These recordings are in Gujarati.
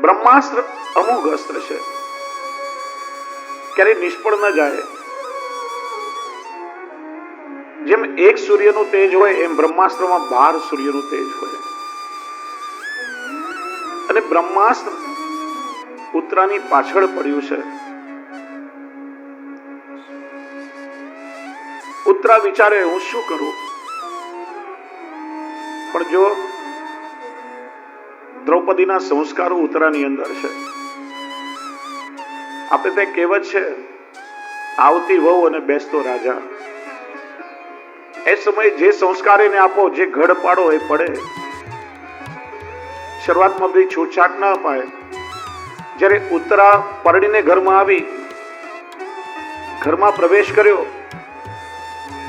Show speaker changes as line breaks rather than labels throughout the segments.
બ્રહ્માસ્ત્ર અમોઘ અસ્ત્ર છે, ક્યારેય નિષ્ફળ ન જાય. જેમ એક સૂર્યનું તેજ હોય એમ બ્રહ્માસ્ત્રમાં 12 સૂર્યનું તેજ હોય. અને બ્રહ્માસ્ત્ર ઉત્તરાની પાછળ પડ્યું છે. ઉત્તરા વિચારે હું શું કરું, પણ જો દ્રૌપદીના સંસ્કારો ઉત્તરાની અંદર છે. આપણે ત્યાં કહેવત છે, આવતી વહુ અને બેસતો રાજા. એ સમયે જે સંસ્કાર એને આપો, જે ઘડ પાડો એ પડે. શરૂઆતમાં બધી છૂટછાટ ના અપાય. જ્યારે ઉત્તરા પરણીને ઘરમાં આવી, ઘરમાં પ્રવેશ કર્યો,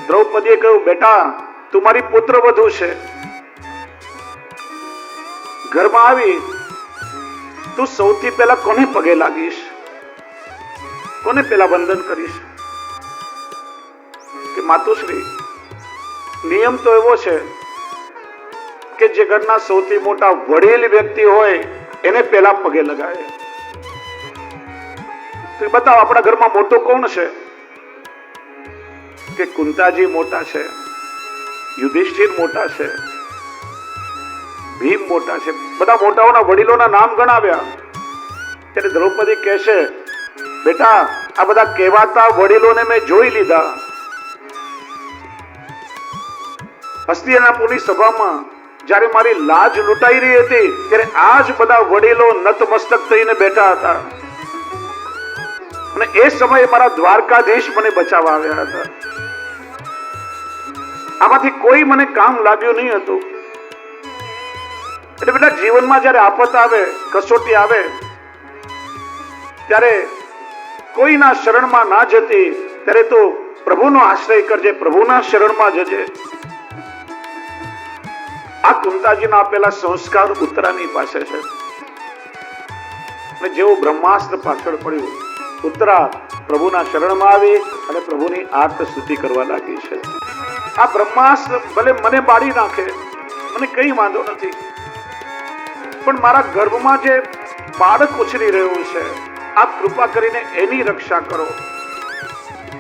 દ્રૌપદીએ કહ્યું, બેટા તું મારી પુત્ર વધુ છે. ઘરમાં આવી તું સૌથી પહેલા કોને પગે લાગીશ, કોને પહેલા વંદન કરીશ? કે માતુશ્રી, નિયમ તો એવો છે કે જે ઘરના સૌથી મોટા વડીલ વ્યક્તિ હોય એને પહેલા પગે લગાવે. તો બતાવો આપણા ઘરમાં મોટો કોણ છે? કે કુંતાજી મોટા છે, યુધિષ્ઠિર મોટા છે, ભીમ મોટા છે. બધા મોટાઓના વડીલોના નામ ગણાવ્યા. ત્યારે દ્રૌપદી કહે છે, બેટા આ બધા કહેવાતા વડીલોને મેં જોઈ લીધા. હસ્તિનાપુરની સભામાં જ્યારે મારી લાજ લૂંટાઈ રહી હતી, ત્યારે આ જ બધા વડીલો નતમસ્તક થઈને બેઠા હતા. અને એ સમયે મારા દ્વારકાધીશ મને બચાવવા આવ્યા હતા. આમાંથી કોઈ મને કામ લાગ્યું નહીં હતું. એટલે બેટા જીવનમાં જ્યારે આફત આવે, કસોટી આવે, ત્યારે કોઈના શરણમાં ના જતી, ત્યારે તો પ્રભુનો આશ્રય કરજે, પ્રભુના શરણમાં જજે. આ કુંતાજીના આપેલા સંસ્કાર ઉત્તરાની પાસે છે. અને જેવું બ્રહ્માસ્ત્ર પાછળ પડ્યું, ઉત્તરા પ્રભુના શરણમાં આવી અને પ્રભુની આર્ત સ્તુતિ કરવા લાગી છે. આ બ્રહ્માસ્ત્ર ભલે મને બાળી નાખે, મને કઈ વાંધો નથી, પણ મારા ગર્ભમાં જે બાળક ઉછરી રહ્યું છે, આપ કૃપા કરીને એની રક્ષા કરો,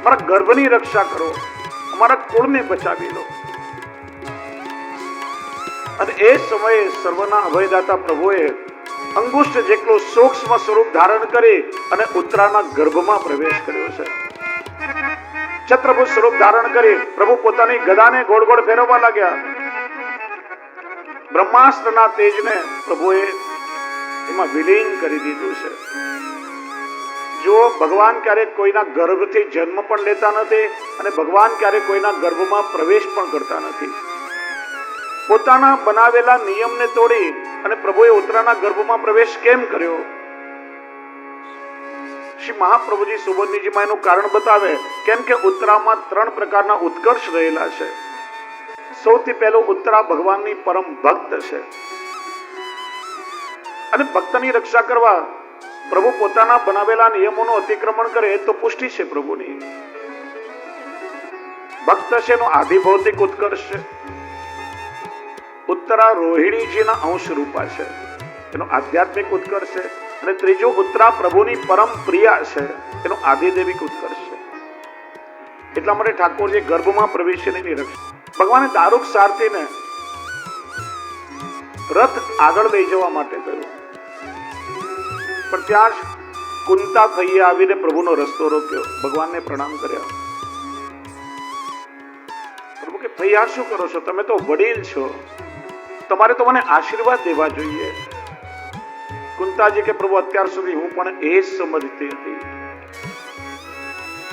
મારા ગર્ભની રક્ષા કરો, અમારા કુળને બચાવી લો. અને એ સમયે સર્વના અભયદાતા પ્રભુએ અંગુષ્ઠ જેટલું સૂક્ષ્મ સ્વરૂપ ધારણ કરી અને ઉત્તરાના ગર્ભમાં પ્રવેશ કર્યો છે. છત્રભુજ સ્વરૂપ ધારણ કરી પ્રભુ પોતાની ગદાને ગોળ ગોળ ફેરવવા લાગ્યા. બ્રહ્માસ્ત્રના તેજને પ્રભુએ એમાં વિલીન કરી દીધું છે. જો ભગવાન ક્યારેક કોઈના ગર્ભથી જન્મ પણ લેતા નથી અને ભગવાન ક્યારેક કોઈના ગર્ભમાં પ્રવેશ પણ કરતા નથી. પોતાના બનાવેલા નિયમને તોડી અને પ્રભુએ ઉત્તરાના ગર્ભમાં પ્રવેશ કેમ કર્યો? શ્રી મહાપ્રભુજી સુબોધનીજીમાં એનું કારણ બતાવે. કેમ કે ઉત્તરામાં 3 પ્રકારના ઉત્કર્ષ રહેલા છે. સૌથી પહેલું, ઉત્તરા ભગવાનની પરમ ભક્ત છે. અને ભક્તની રક્ષા કરવા પ્રભુ પોતાના બનાવેલા નિયમોનું અતિક્રમણ કરે તો પુષ્ટિ છે પ્રભુની. ભક્ત છે એનો આધિભૌતિક ઉત્કર્ષ છે. ઉત્તરા રોહિણીજીના અંશ રૂપા છે, એનો આધ્યાત્મિક ઉત્કર્ષ છે. અને ત્રીજું, ઉત્તરા પ્રભુની પરમ પ્રિયા છે, એનો આધિદેવિક ઉત્કર્ષ છે. એટલા માટે ઠાકોરજી ગર્ભમાં પ્રવેશીને એની રક્ષા. ભગવાને દારૂક સારથીને રથ આગળ લઈ જવા માટે કહ્યું, પણ ત્યાં જ કુંતા થઈએ આવીને પ્રભુનો રસ્તો રોક્યો, ભગવાનને પ્રણામ કર્યા. પ્રભુ કે ભૈયા શું કરો છો? તમે તો વડીલ છો, તમારે તો મને આશીર્વાદ દેવા જોઈએ. કુંતાજી કે પ્રભુ અત્યાર સુધી હું પણ એ જ સમજતી હતી,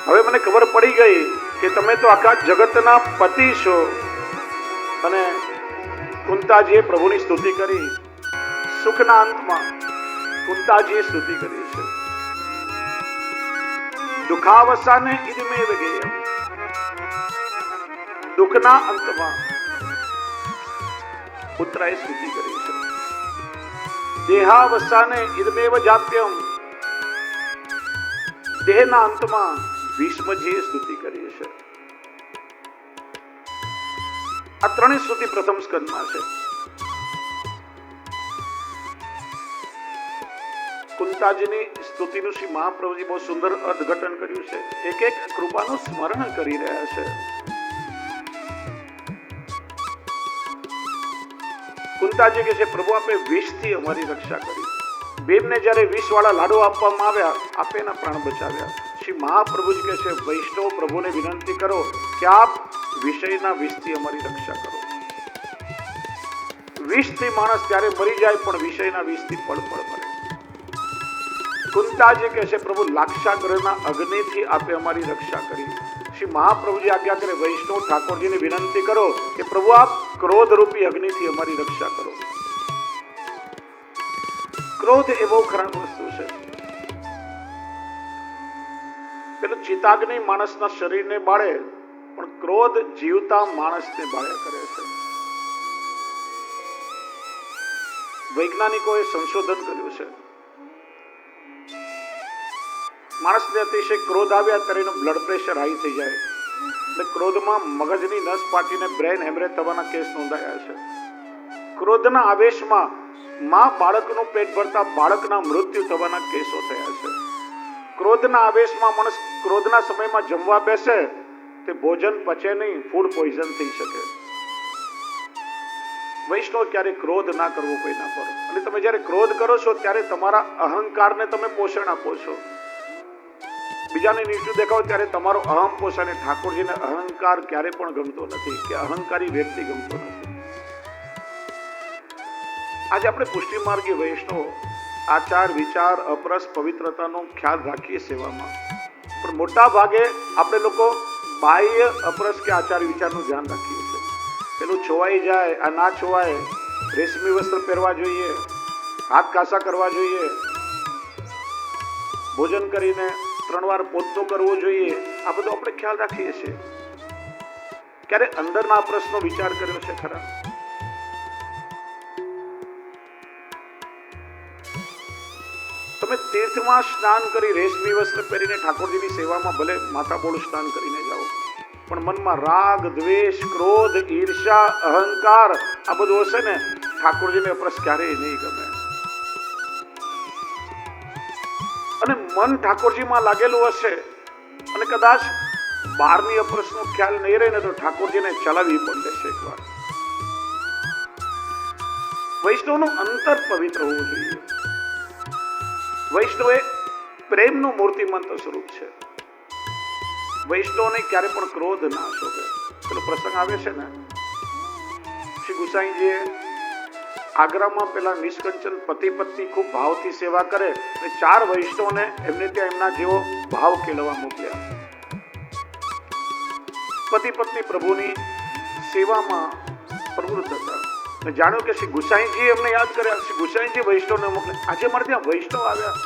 હવે મને ખબર પડી ગઈ કે તમે તો આખા જગતના પતિ છો. અને કુંતાજીએ પ્રભુની સ્તુતિ કરી. સુખના અંતમાં કુંતાજીએ સ્તુતિ કરી છે, દુખાવસાને ઇદમેવ ગેયમ. દુઃખના અંતમાં ઉત્તરાએ સ્તુતિ કરી છે. દેહાવસાને ઇદમેવ જાપ્યમ. દેહના અંતમાં ભીષ્મજીએ સ્તુતિ કરી છે. આ 3 સ્તુતિ પ્રથમ સ્કંદમાં છે. કુંતાજીની સ્તુતિનું શ્રી મહાપ્રભુજી બહુ સુંદર અર્થઘટન કર્યું છે. એક એક કૃપાનું સ્મરણ કરી રહ્યા છે. કુંતાજી કહે છે, પ્રભુ આપે વિષથી અમારી રક્ષા કરી. ભીમને જ્યારે વિષ વાળા લાડુ આપવામાં આવ્યા, આપે એના પ્રાણ બચાવ્યા. શ્રી મહાપ્રભુજી કહે છે, વૈષ્ણવ પ્રભુને વિનંતી કરો કે આપ વિષયના વિષથી અમારી રક્ષા કરો. વિષથી માણસ ત્યારે મરી જાય, પણ વિષયના વિષથી પળ પળ મરે. કુંતાજી કહે છે, પ્રભુ લાક્ષાગ્રહના અગ્નિથી આપે અમારી રક્ષા કરી. શ્રી મહાપ્રભુજી આજ્ઞા કરે, વૈષ્ણવ ઠાકોરજીને વિનંતી કરો કે પ્રભુ આપ ક્રોધ રૂપી અગ્નિથી અમારી રક્ષા કરો. ક્રોધ એ બહુ ખરાબ વસ્તુ છે. પેલું ચિતાગ્નિ માણસના શરીરને બાળે, પણ ક્રોધ જીવતા માણસને બાળ્યા કરે છે. વૈજ્ઞાનિકોએ સંશોધન કર્યું છે, માણસને અતિશય ક્રોધ આવ્યા ત્યારે એનું બ્લડ પ્રેશર હાઈ થઈ જાય, એટલે ક્રોધમાં મગજની નસ ફાટીને બ્રેન હેમરેજ થવાના કેસ નોંધાયા છે. ક્રોધના આવેશમાં માં બાળકનું પેટ ભરતા બાળકના મૃત્યુ થવાના કેસો થયા છે. ક્રોધના આવેશમાં માણસ ક્રોધના સમયમાં જમવા બેસે, તે ભોજન પચે નહીં, ફૂડ પોઈઝન થઈ શકે. વૈષ્ણવ ક્યારે ક્રોધ ના કરવો કોઈના પર. અને તમે જ્યારે ક્રોધ કરો છો ત્યારે તમારા અહંકારને તમે પોષણ આપો છો. બીજાને નીચું દેખાવ ત્યારે તમારો અહમ પોષણ. ઠાકોરજીને અહંકાર ક્યારે પણ ગમતો નથી, કે અહંકારી વ્યક્તિ ગમતો નથી. આજે આપણે પુષ્ટિ માર્ગી વૈષ્ણવ આચાર વિચાર અપરસ પવિત્રતાનો ખ્યાલ રાખીએ સેવામાં, પણ મોટા ભાગે આપણે લોકો બાહ્ય અપરસ કે આચાર વિચારનું ધ્યાન રાખીએ છીએ. પેલું છોવાઈ જાય, આ ના છોવાય, રેશમી વસ્ત્ર પહેરવા જોઈએ, હાથ કાસા કરવા જોઈએ, ભોજન કરીને 3 વાર પોતો કરવો જોઈએ, આ બધું આપણે ખ્યાલ રાખીએ છીએ. ક્યારે અંદરના પ્રશ્નો વિચાર કર્યો છે ખરા? તમે તીર્થમાં સ્નાન કરી રેશમી વસ્ત્ર પહેરીને ઠાકોરજીની સેવામાં ભલે માથાબોળું સ્નાન કરીને જાઓ, પણ મનમાં રાગ, દ્વેષ, ક્રોધ, ઈર્ષા, અહંકાર આ બધું હશે ને, ઠાકોરજીને અપરસ ક્યારેય નહીં ગમે. અને મન ઠાકોરજીમાં લાગેલું હશે અને કદાચ બહારની અપરસનો ખ્યાલ નહીં રહે ને, તો ઠાકોરજીને ચલાવવી પણ દેશે એકવાર. વૈષ્ણવનું અંતર પવિત્ર હોવું જોઈએ. વૈષ્ણવ એ પ્રેમનું મૂર્તિમંત સ્વરૂપ છે. વૈષ્ણવને ક્યારે પણ ક્રોધ ના શોભે. પેલો પ્રસંગ આવે છે ને, શ્રી ગુસાઈજીએ આગ્રામાં પેલા નિષ્કંચન પતિ પત્ની ખૂબ ભાવથી સેવા કરે, અને 4 વૈષ્ણવને એમને ત્યાં એમના જેવો ભાવ કેળવવા મોકલ્યા. પતિ પત્ની પ્રભુની સેવામાં પ્રવૃત્ત હતા, અને જાણ્યું કે શ્રી ગુસાઈજી એમને યાદ કર્યા. શ્રી ગુસાઈજી વૈષ્ણવને મોકલે. આજે મારે ત્યાં વૈષ્ણવ આવ્યા,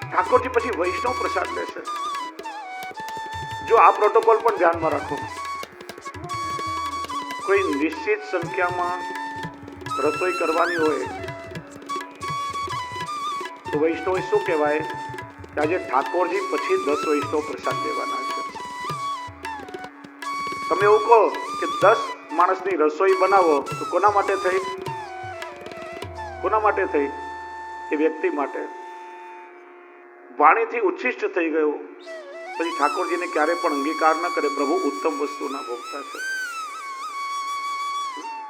ઠાકોરજી પછી વૈષ્ણવ પ્રસાદ લેશે. જો આ પ્રોટોકોલ પણ ધ્યાનમાં રાખો. કોઈ નિશ્ચિત સંખ્યામાં રસોઈ કરવાની હોય તો વૈષ્ણવ શું કહેવાય કે આજે ઠાકોરજી પછી 10 વૈષ્ણવ પ્રસાદ દેવાના છે. તમે એવું કહો કે 10 માણસની રસોઈ બનાવો, તો કોના માટે થઈ? કોના માટે થઈ? એ વ્યક્તિ માટે. વાણીથી ઉચ્છિષ્ટ થઈ ગયું પછી ઠાકોરજીને ક્યારે પણ અંગીકાર ન કરે. પ્રભુ ઉત્તમ વસ્તુના ભોગતા છે.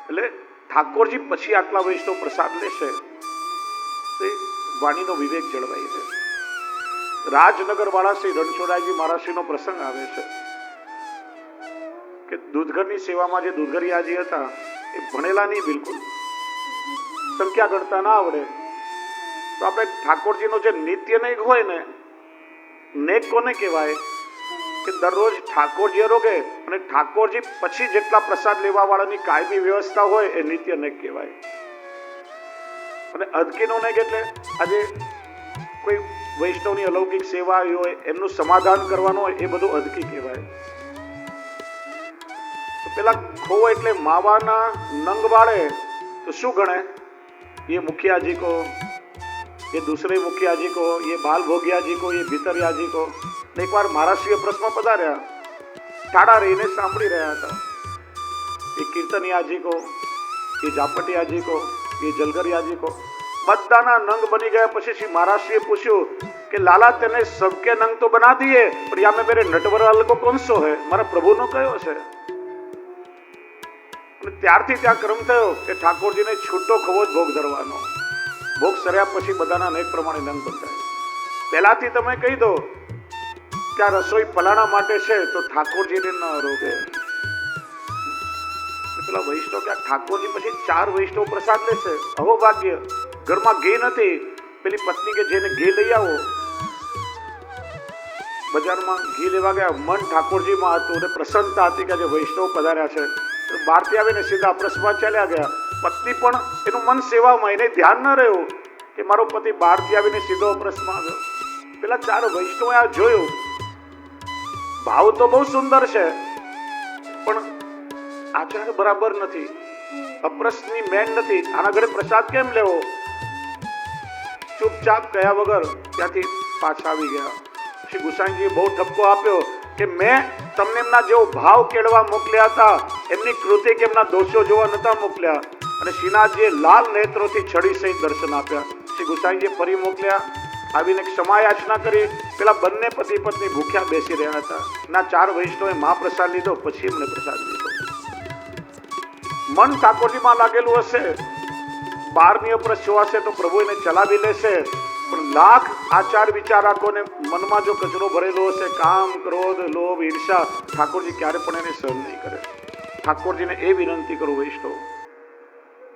એટલે ઠાકોરજી પછી આટલા વૈષ્ણવ પ્રસાદ લેશે તો વાણીનો વિવેક જળવાઈ છે. રાજનગર વાળા શ્રી રણછોડરાયજી મહારાજશ્રીનો પ્રસંગ આવે છે કે દૂધઘરની સેવામાં જે દૂધઘરિયાજી હતા એ ભણેલા નહીં, બિલકુલ સંખ્યા ગણતા ના આવડે. તો આપણે ઠાકોરજીનો જે નિત્ય નેક હોય ને, નેક કોને કહેવાય કે દરરોજ ઠાકોરજી રોગે અને ઠાકોરજી પછી જેટલા પ્રસાદ લેવા વાળાની કાયમી વ્યવસ્થા હોય એ નિત્ય નેક કહેવાય. અને અધકીનો નેક એટલે આજે કોઈ વૈષ્ણવની અલૌકિક સેવા આવી હોય, એમનું સમાધાન કરવાનું હોય, એ બધું અધકી કહેવાય. તો પેલા ખો એટલે માવાના નંગ વાળે તો શું ગણે? ये मुखिया जी को, ये दूसरे मुखिया जी को, ये बाल भोगिया जी को, ये भीतरिया जी को. एक बार મહારાષ્ટ્રીય પ્રશ્નમાં પધાર્યા, ટાળા રહીને સાંભળી રહ્યા હતા. ये कीर्तनिया जी को, ये जापटिया जी को, ये जलगरिया जी को. બધાના નંગ બની ગયા પછી શ્રી મહારાજશ્રીએ પૂછ્યું કે લાલા તેને સબકે નંગ તો બના દિए पर या में मेरे नटवरलाल को कौन सो है મારા પ્રભુનો કયો છે? અને ત્યારથી ત્યાં ક્રમ થયો કે ઠાકોરજીને છૂટો ખવો જ ભોગ ધરવાનો. ભોગ સર્યા પછી બધાના નેક પ્રમાણે નંગ બંધાય. પહેલાથી તમે કહી દો કે આ રસોઈ ફલાણા માટે છે તો ઠાકોરજીને ન રોગે. પેલા વૈષ્ણવ કે ઠાકોરજી પછી 4 વૈષ્ણવ પ્રસાદ લેશે. અહો ભાગ્ય, ઘરમાં ઘી નથી. પેલી પત્ની કે જેને ઘી લઈ આવો. બજારમાં ઘી લેવા ગયા, મન ઠાકોરજીમાં હતું અને પ્રસન્નતા હતી કે આજે વૈષ્ણવ પધાર્યા છે. બહારથી આવીને સીધા પ્રસમાં ચાલ્યા ગયા. પત્ની પણ એનું મન સેવામાં, એને ધ્યાન ન રહ્યું કે મારો પતિ બહારથી આવીને સીધો પ્રસમાં આવ્યો. પેલા 4 વૈષ્ણવે આ જોયું. ભાવ તો બહુ સુંદર છે પણ આચાર બરાબર નથી, અપ્રસની મેન નથી. આના ઘરે પ્રસાદ કેમ લેવો? ચૂપચાપ ગયા વગર ત્યાંથી પાછા આવી ગયા. શ્રી ગુસાઈજીએ બહુ ઠપકો આપ્યો કે મેં તમને એમના જેવો ભાવ કેળવા મોકલ્યા હતા, એમની કૃતિ કે એમના દોષો જોવા નતા મોકલ્યા. અને શ્રીનાથજીએ લાલ નેત્રોથી છડી સહિત દર્શન આપ્યા. શ્રી ગુસાઈજીએ ફરી મોકલ્યા, આવીને ક્ષમા યાચના કરી. પેલા બંને પતિ પત્ની ભૂખ્યા બેસી રહ્યા હતા. ના 4 વૈષ્ણવે મહાપ્રસાદ લીધો, પછી એમને પ્રસાદ લીધો. મન ઠાકોરજીમાં લાગેલું હશે, બહારની અપરસ જોવાશે તો પ્રભુ એને ચલાવી લેશે. પણ લાખ આચાર વિચાર રાખોને મનમાં જો કચરો ભરેલો હશે, કામ, ક્રોધ, લોભ, ઈર્ષા, ઠાકોરજી ક્યારે પણ એને સહન નહીં કરે. ઠાકોરજીને એ વિનંતી કરું વૈષ્ણવ,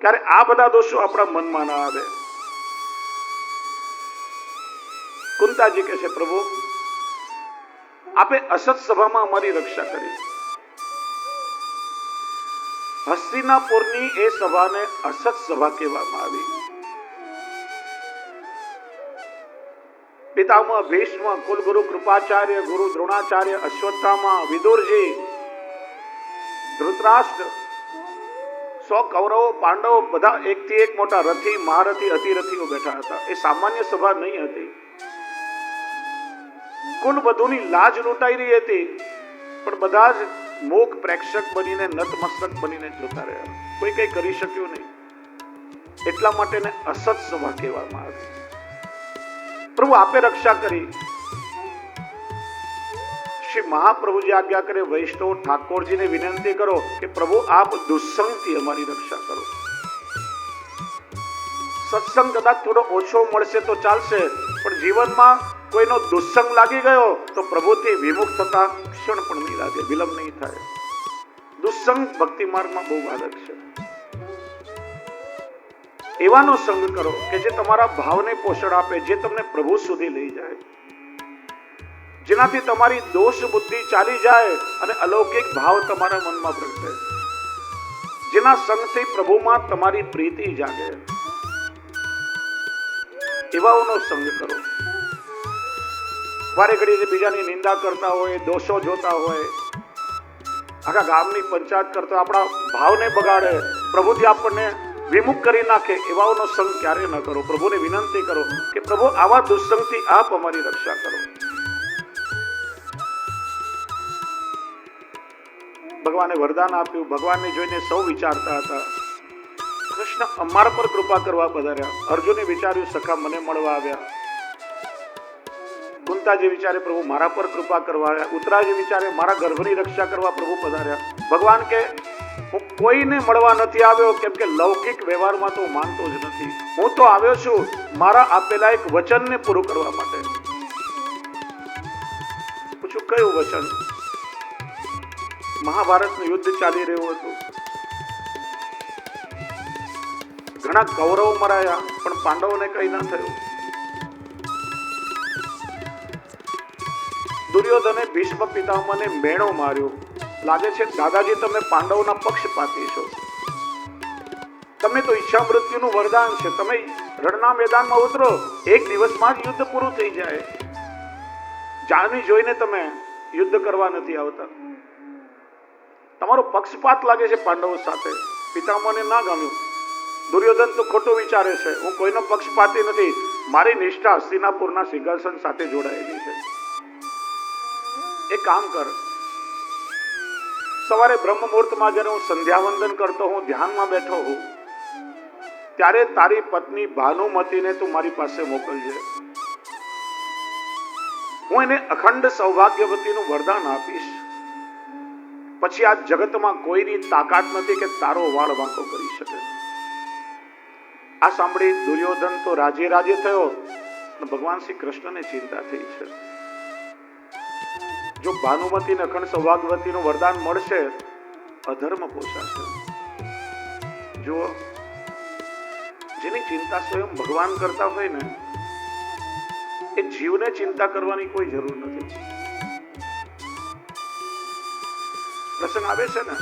ક્યારે આ બધા દોષો આપણા મનમાં ના આવે. કુંતાજી કહે છે પ્રભુ આપે અસત સભામાં અમારી રક્ષા કરી. હસ્તિનાપુરની એ સભાને અસત સભા કહેવામાં આવી. પિતામહ ભીષ્મ, કુલગુરુ કૃપાચાર્ય, ગુરુ દ્રોણાચાર્ય, અશ્વત્થામા, વિદુરજી, ધૃતરાષ્ટ્ર, 100 કૌરવો, પાંડવો બધા એકથી એક મોટા રથી, મહારથી, અતિરથીઓ બેઠા હતા. એ સામાન્ય સભા નહીં હતી. કુલ બધુની લાજ લૂંટાઈ રહી હતી, પણ બધા જ મૂક પ્રેક્ષક બનીને, નતમસ્તક બનીને જોતા રહ્યા. કોઈ કઈ કરી શક્યું નહીં. એટલા માટે અસત સભા કહેવામાં આવી. પ્રભુ આપે રક્ષા કરી. શ્રી મહાપ્રભુજી આજ્ઞા કરે વૈષ્ણવ ઠાકોરજીને વિનંતી કરો કે પ્રભુ આપ દુસ્સંગથી અમારી રક્ષા કરો. સત્સંગ કદાચ થોડો ઓછો મળશે તો ચાલશે, પણ જીવનમાં કોઈનો દુસ્સંગ લાગી ગયો તો પ્રભુથી વિમુખ થતા ક્ષણ પણ નહીં લાગે, વિલંબ નહીં થાય. દુસ્સંગ ભક્તિ માર્ગમાં બહુ બાધક છે. એવાનો સંગ કરો કે જે તમારા ભાવને પોષણ આપે, જે તમને પ્રભુ સુધી લઈ જાય, જેનાથી તમારી દોષ બુદ્ધિ ચાલી જાય અને અલૌકિક ભાવ તમારા મનમાં પ્રગટે, જેના સંગથી પ્રભુમાં તમારી પ્રીતિ જાગે. એવાઓનો સંગ કરો. વારે ઘડી બીજાની નિંદા કરતા હોય, દોષો જોતા હોય, આખા ગામની પંચાયત કરતા આપણા ભાવને બગાડે, પ્રભુથી આપણને વિમુખ કરી નાખે, એવાઓનો સંગ ક્યારે ન કરો. પ્રભુને વિનંતી કરો કે પ્રભુ આવા દુસ્સંગથી આપ અમારી રક્ષા કરો. ભગવાને વરદાન આપ્યું. ભગવાનને જોઈને સૌ વિચારતા હતા કૃષ્ણ અમારા પર કૃપા કરવા પધાર્યા. અર્જુને વિચાર્યું સખા મને મળવા આવ્યા. કુંતાજી વિચારે પ્રભુ મારા પર કૃપા કરવા આવ્યા. ઉત્તરાજી વિચારે મારા ગર્ભની રક્ષા કરવા પ્રભુ પધાર્યા. ભગવાન કે હું કોઈને મળવા નથી આવ્યો, કેમ કે લૌકિક વ્યવહારમાં તો માનતો જ નથી. હું તો આવ્યો છું મારા આપેલા એક વચનને પૂરું કરવા માટે. પૂછું કયું વચન? મહાભારતનું યુદ્ધ ચાલી રહ્યું હતું. ઘણા કૌરવો મરાયા, પણ પાંડવોને કઈ ના થયું. દુર્યોધને ભીષ્મ પિતામહને મેણો માર્યો. લાગે છે દાદાજી તમે પાંડવોના પક્ષપાતી છો. તમને તો ઈચ્છા મૃત્યુનું વરદાન છે. તમે રણના મેદાનમાં ઉતરો, એક દિવસમાં જ યુદ્ધ પૂરું થઈ જાય. જાણવી જોઈને તમે યુદ્ધ કરવા નથી આવતા. તમારો પક્ષપાત લાગે છે પાંડવો સાથે. પિતામહને ના ગમ્યું. દુર્યોધન તો ખોટું વિચારે છે. હું કોઈનો પક્ષપાતી નથી. મારી નિષ્ઠા હસ્તિનાપુરના સિંહાસન સાથે જોડાયેલી છે. એક કામ કર, સવારે બ્રહ્મ મુહૂર્તમાં જ્યારે હું સંધ્યા વંદન કરતો હું ધ્યાનમાં બેઠો હું, ત્યારે તારી પત્ની ભાનુમતીને તું મારી પાસે મોકલજે. હું એને અખંડ સૌભાગ્યવતીનું વરદાન આપીશ. પછી આ જગતમાં કોઈની તાકાત નથી કે તારો વાળ વાંકો કરી શકે. આ સાંભળી દુર્યોધન તો રાજે રાજે થયો. ભગવાન શ્રી કૃષ્ણને ચિંતા થઈ છે. જો ભાનુમતીને અખંડ સૌભાગ્યવતીનું વરદાન મળશે, અધર્મ પોષાશે. જો જેની ચિંતા સ્વયં ભગવાન કરતા હોય ને, એ જીવને ચિંતા કરવાની કોઈ જરૂર નથી. પ્રસંગ આવે છે ને,